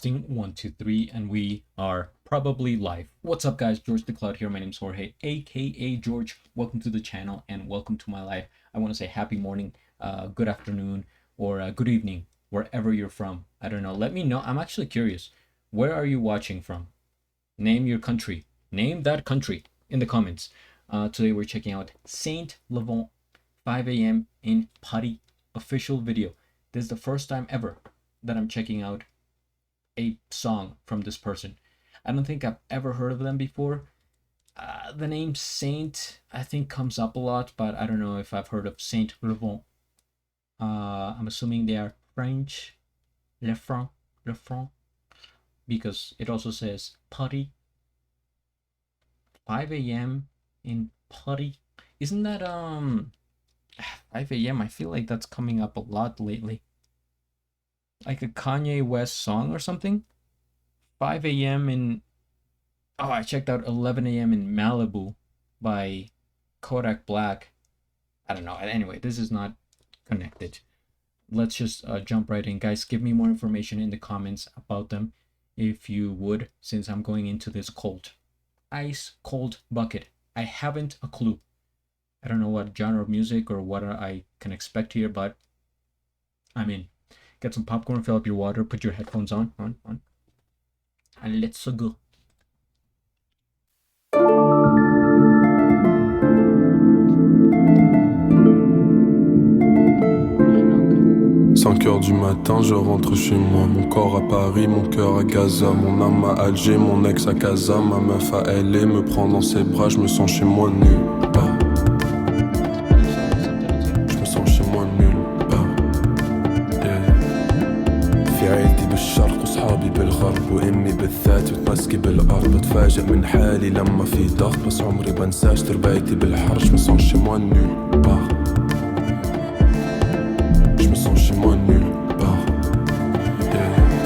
Testing 1 2 3, and we are probably live. What's up, guys? George the Cloud here. My name's Jorge, aka George. Welcome to the channel and welcome to my life. I want to say happy morning, good afternoon, or good evening, wherever you're from. I don't know. Let me know. I'm actually curious. Where are you watching from? Name your country. Name that country in the comments. Today we're checking out Saint Levant 5 a.m. in Paris official video. This is the first time ever that I'm checking out a song from this person. I don't think I've ever heard of them before. The name Saint, I think, comes up a lot, but I don't know if I've heard of Saint Levant. I'm assuming they are French. Levant, because it also says Paris. 5 a.m. in Paris. Isn't that 5 a.m.? I feel like that's coming up a lot lately. Like a Kanye West song or something. 5 a.m. in... Oh, I checked out 11 a.m. in Malibu by Kodak Black. I don't know. Anyway, this is not connected. Let's just jump right in. Guys, give me more information in the comments about them, if you would, since I'm going into this cold. Ice cold bucket. I haven't a clue. I don't know what genre of music or what I can expect here, but I'm in. Get some popcorn, fill up your water, put your headphones on, and let's go. Cinq heures du matin, je rentre chez moi. Mon corps à Paris, mon cœur à Gaza. Mon âme à Alger, mon ex à Casa. Ma meuf à LA me prend dans ses bras. Je me sens chez moi nul part. Je me sens chez moi nul part. في عيلتي بالشرق وصحابي بالغرب وامي بالذات وتمسكي بالارض. بتفاجئ من حالي لما في ضغط بس عمري بنساش تربايتي بالحر. Je me sens chez moi nul part.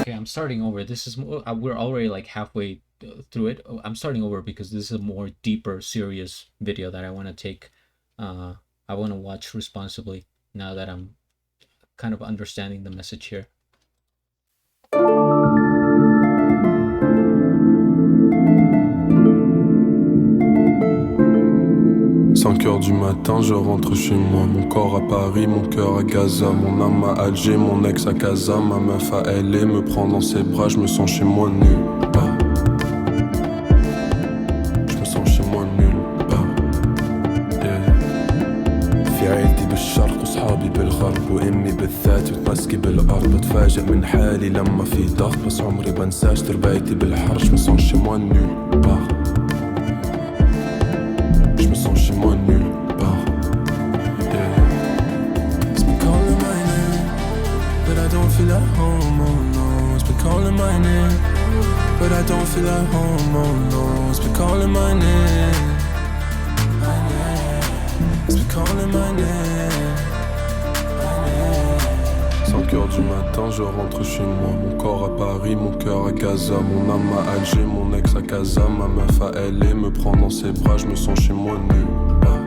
Okay, I'm starting over. This is we're already like halfway through it. I'm starting over because this is a more deeper, serious video that I want to take. I want to watch responsibly now that I'm kind of understanding the message here. 5 heures du matin, je rentre chez moi. Mon corps à Paris, mon cœur à Gaza. Mon âme à Alger, mon ex à Casa. Ma meuf à LA me prend dans ses bras. Je me sens chez moi nul part. Je me sens chez moi nul part. في عيلتي بالشرق وصحابي بالغرب وامي بالذات وتمسكي بالارض. بتفاجئ من حالي لما في ضغط بس عمري بنساش تربايتي بالحر. Je me sens chez moi nul part. Je me sens chez moi nul part. It's been calling my name, but I don't feel at home, oh no. It's been calling my name, but I don't feel at home, oh no. It's been calling my name, it's been calling my name. 5 heures du matin, je rentre chez moi. Mon corps à Paris, mon cœur à Gaza. Mon âme à Alger, mon ex à Casa. Ma meuf à LA me prend dans ses bras. Je me sens chez moi nul part.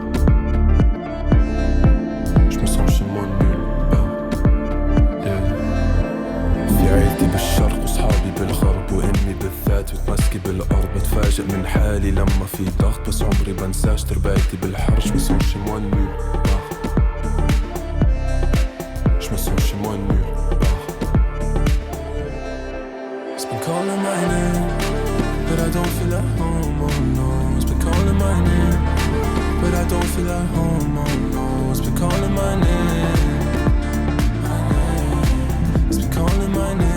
Je me sens chez moi nul part. في عيلتي بالشرق وصحابي بالغرب وامي بالذات وتمسكي بالارض. بتفاجئ من حالي لما في ضغط بس عمري بنساش تربايتي بالحر. Je me sens chez moi nul part. Je me sens chez moi nul part. It's been calling my name, but I don't feel at home, oh no. It's been calling my name, but I don't feel at home, oh no. It's been calling my name, it's been calling my name.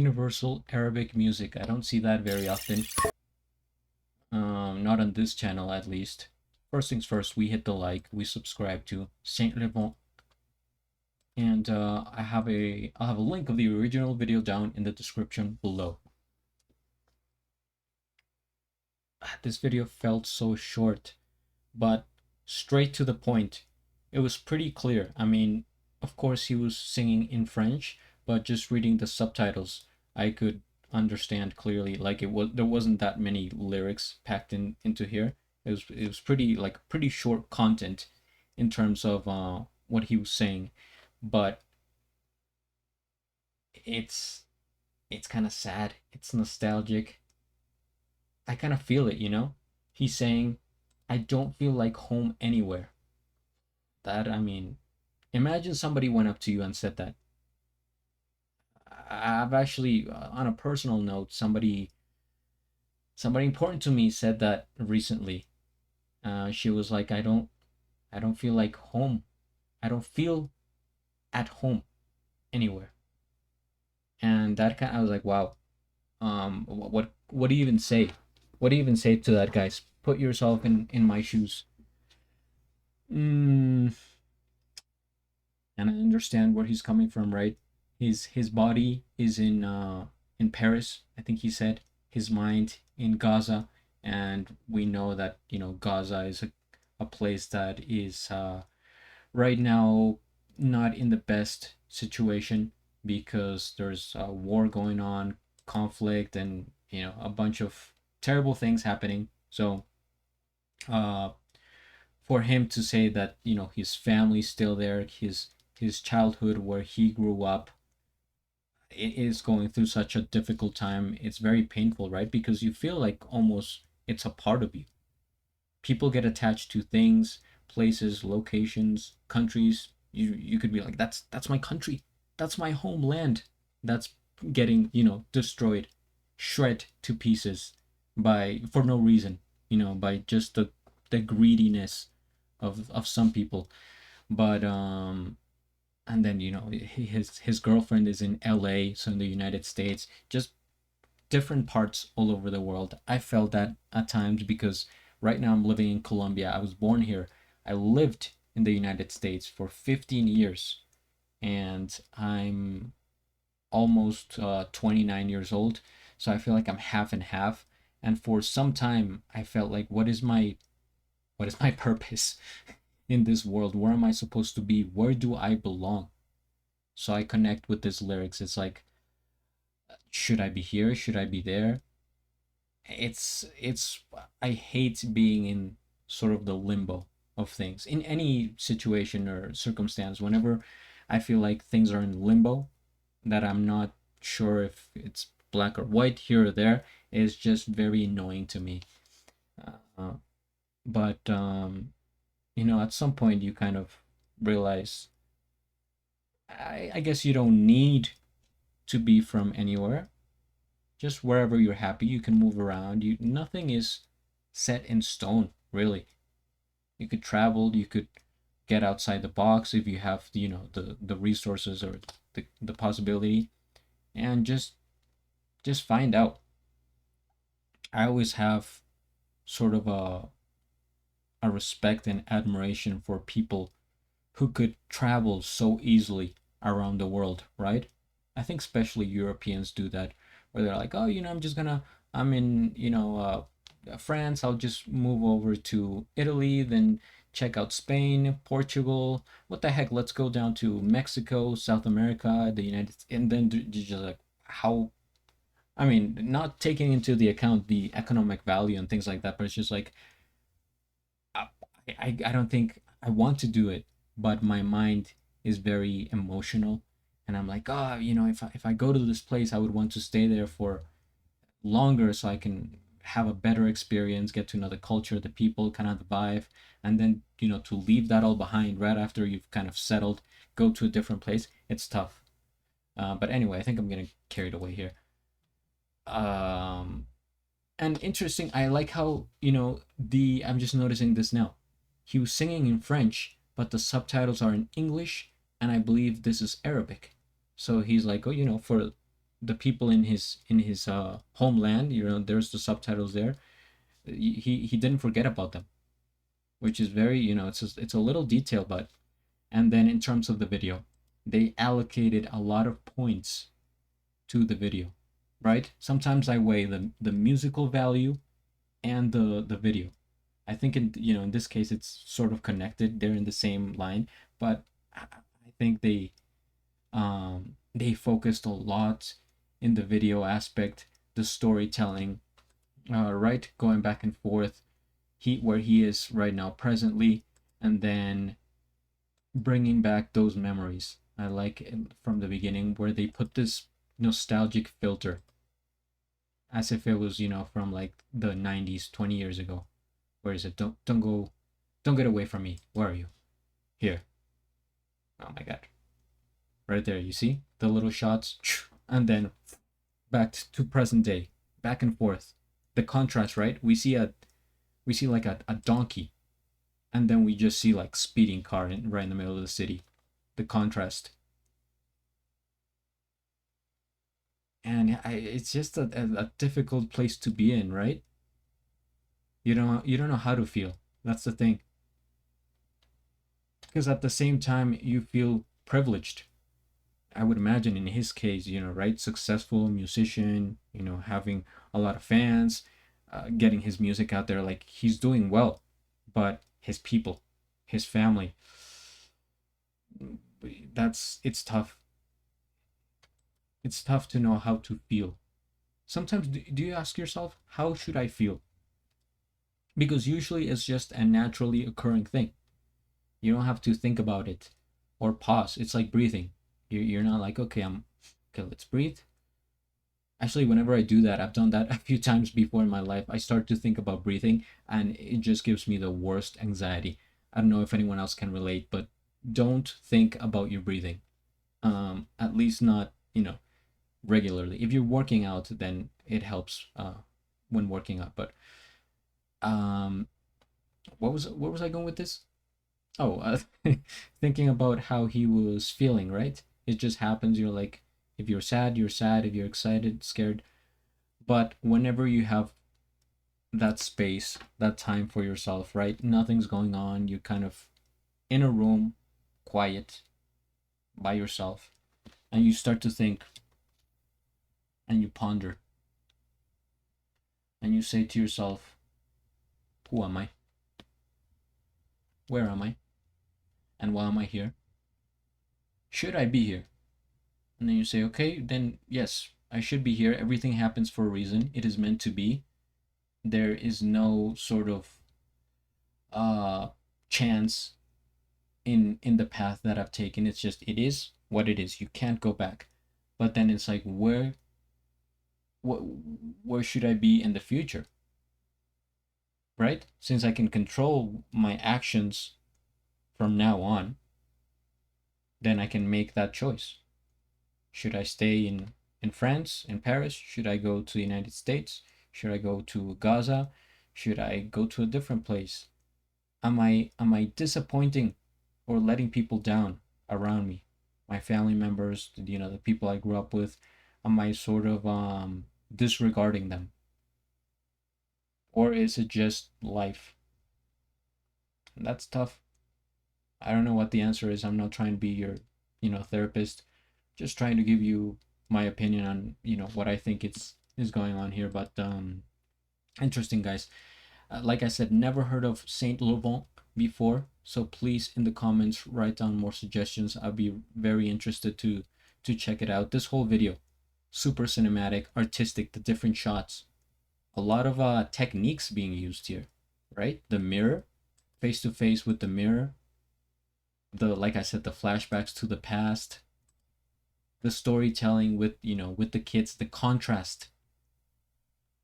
Universal Arabic music. I don't see that very often. Not on this channel, at least. First things first, we hit the like, we subscribe to Saint Levant And I'll have a link of the original video down in the description below. This video felt so short, but straight to the point. It was pretty clear. I mean, of course, he was singing in French, but just reading the subtitles, I could understand clearly. Like there wasn't that many lyrics packed into here. It was pretty short content in terms of what he was saying, but it's it's kind of sad. It's nostalgic. I kind of feel it, you know? He's saying, I don't feel like home anywhere. That, I mean, imagine somebody went up to you and said that. I've actually, on a personal note, somebody important to me said that recently. She was like, I don't feel like home. I don't feel at home anywhere. And that kind, I was like, wow. What do you even say? What do you even say to that, guys? Put yourself in my shoes. Mm, and I understand where he's coming from, right? His body is in Paris, I think he said. His mind in Gaza, and we know that Gaza is a place that is right now not in the best situation because there's a war going on, conflict, and a bunch of terrible things happening. So uh, for him to say that his family's still there, his childhood where he grew up is going through such a difficult time, it's very painful, right? Because you feel like almost it's a part of you. People get attached to things, places, locations, countries. You could be like, that's my country, that's my homeland, that's getting destroyed, shred to pieces by for no reason, by just the greediness of some people. But and then his girlfriend is in LA, so in the United States, just different parts all over the world. I felt that at times because right now I'm living in Colombia. I was born here. I lived in the United States for 15 years, and I'm almost 29 years old. So I feel like I'm half and half. And for some time, I felt like, what is my purpose in this world? Where am I supposed to be? Where do I belong? So I connect with these lyrics. It's like, should I be here? Should I be there? It's I hate being in sort of the limbo of things in any situation or circumstance. Whenever I feel like things are in limbo, that I'm not sure if it's black or white here or there, is just very annoying to me. Uh, but at some point you kind of realize, I guess you don't need to be from anywhere. Just wherever you're happy, you can move around. Nothing is set in stone, really. You could travel, you could get outside the box if you have the resources or the possibility, and just find out. I always have sort of a respect and admiration for people who could travel so easily around the world, right? I think especially Europeans do that, where they're like, oh, I'm in, France, I'll just move over to Italy, then check out Spain, Portugal. What the heck? Let's go down to Mexico, South America, the United States, and then you're just like, how? I mean, not taking into the account the economic value and things like that, but it's just like, I, I don't think I want to do it, but my mind is very emotional. And I'm like, oh, if I go to this place, I would want to stay there for longer so I can have a better experience, get to know the culture, the people, kind of the vibe. And then, to leave that all behind right after you've kind of settled, go to a different place, it's tough. But anyway, I think I'm getting carried away here. Um, and interesting, I like how the I'm just noticing this now. He was singing in French, but the subtitles are in English, and I believe this is Arabic. So he's like, oh, for the people in his homeland, there's the subtitles there. He didn't forget about them, which is very, it's a little detail. But and then in terms of the video, they allocated a lot of points to the video, right? Sometimes I weigh the musical value and the video. I think in this case it's sort of connected. They're in the same line, but I think they focused a lot in the video aspect, the storytelling, right, going back and forth, he where he is right now presently, and then bringing back those memories. I like it from the beginning where they put this nostalgic filter as if it was from like the 90s, 20 years ago. Where is it? Don't go, don't get away from me. Where are you? Here. Oh my god. Right there, you see the little shots, and then back to present day, back and forth. The contrast, right? We see like a donkey, and then we just see like speeding car right in the middle of the city. The contrast, and it's just a difficult place to be in, right? You don't know how to feel. That's the thing, because at the same time you feel privileged. I would imagine in his case, right? Successful musician, having a lot of fans, getting his music out there, like he's doing well. But his people, his family, it's tough. It's tough to know how to feel. Sometimes, do you ask yourself, how should I feel? Because usually it's just a naturally occurring thing. You don't have to think about it or pause. It's like breathing. You're not like, okay, okay, let's breathe. Actually, whenever I do that, I've done that a few times before in my life, I start to think about breathing and it just gives me the worst anxiety. I don't know if anyone else can relate, but don't think about your breathing. At least not, regularly. If you're working out, then it helps when working out. But um, what was I going with this? Oh, thinking about how he was feeling, right? It just happens. You're like, if you're sad, you're sad. If you're excited, scared. But whenever you have that space, that time for yourself, right? Nothing's going on. You're kind of in a room, quiet, by yourself, and you start to think and you ponder and you say to yourself, who am I? Where am I? And why am I here? Should I be here? And then you say, okay, then yes, I should be here. Everything happens for a reason. It is meant to be. There is no sort of uh chance in the path that I've taken. It's just it is what it is. You can't go back. But then it's like what where should I be in the future? Right? Since I can control my actions from now on, then I can make that choice. Should I stay in France, in Paris? Should I go to the United States? Should I go to Gaza? Should I go to a different place? Am I disappointing or letting people down around me? My family members, the people I grew up with, am I sort of disregarding them? Or is it just life? And that's tough. I don't know what the answer is. I'm not trying to be your, therapist. Just trying to give you my opinion on, what I think is going on here. But interesting, guys. Like I said, never heard of Saint Levant before, so please in the comments write down more suggestions. I'll be very interested to check it out. This whole video, super cinematic, artistic, the different shots, a lot of techniques being used here, right? The mirror, face to face with the mirror, the like I said, the flashbacks to the past, the storytelling with with the kids, the contrast,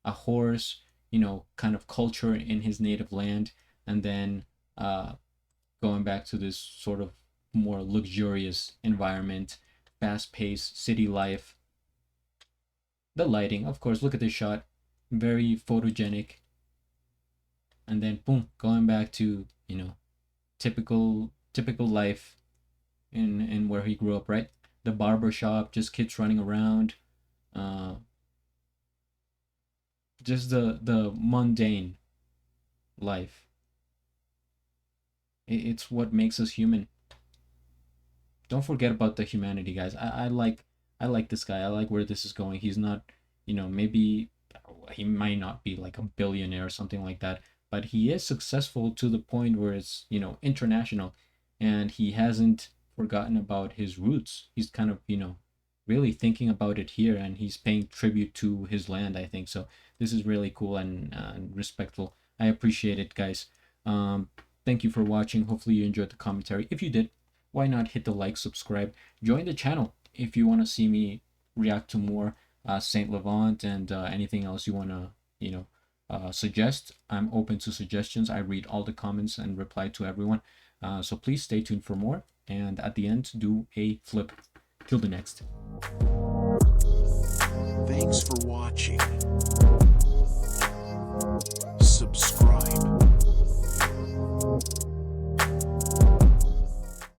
a horse, kind of culture in his native land, and then uh, going back to this sort of more luxurious environment, fast-paced city life. The lighting, of course, look at this shot, very photogenic, and then boom, going back to typical life in where he grew up, right? The barber shop, just kids running around, uh, just the mundane life. It's what makes us human. don't forget about the humanity, guys. I like this guy. I like where this is going. He's not, maybe he might not be like a billionaire or something like that, but he is successful to the point where it's, international, and he hasn't forgotten about his roots. He's kind of, really thinking about it here, and he's paying tribute to his land, I think. So this is really cool and respectful. I appreciate it, guys. Um, Thank you for watching. Hopefully you enjoyed the commentary. If you did, why not hit the like, subscribe, join the channel if you want to see me react to more Saint Levant and anything else you want to, suggest. I'm open to suggestions. I read all the comments and reply to everyone. So please stay tuned for more. And at the end, do a flip. Till the next. Thanks for watching.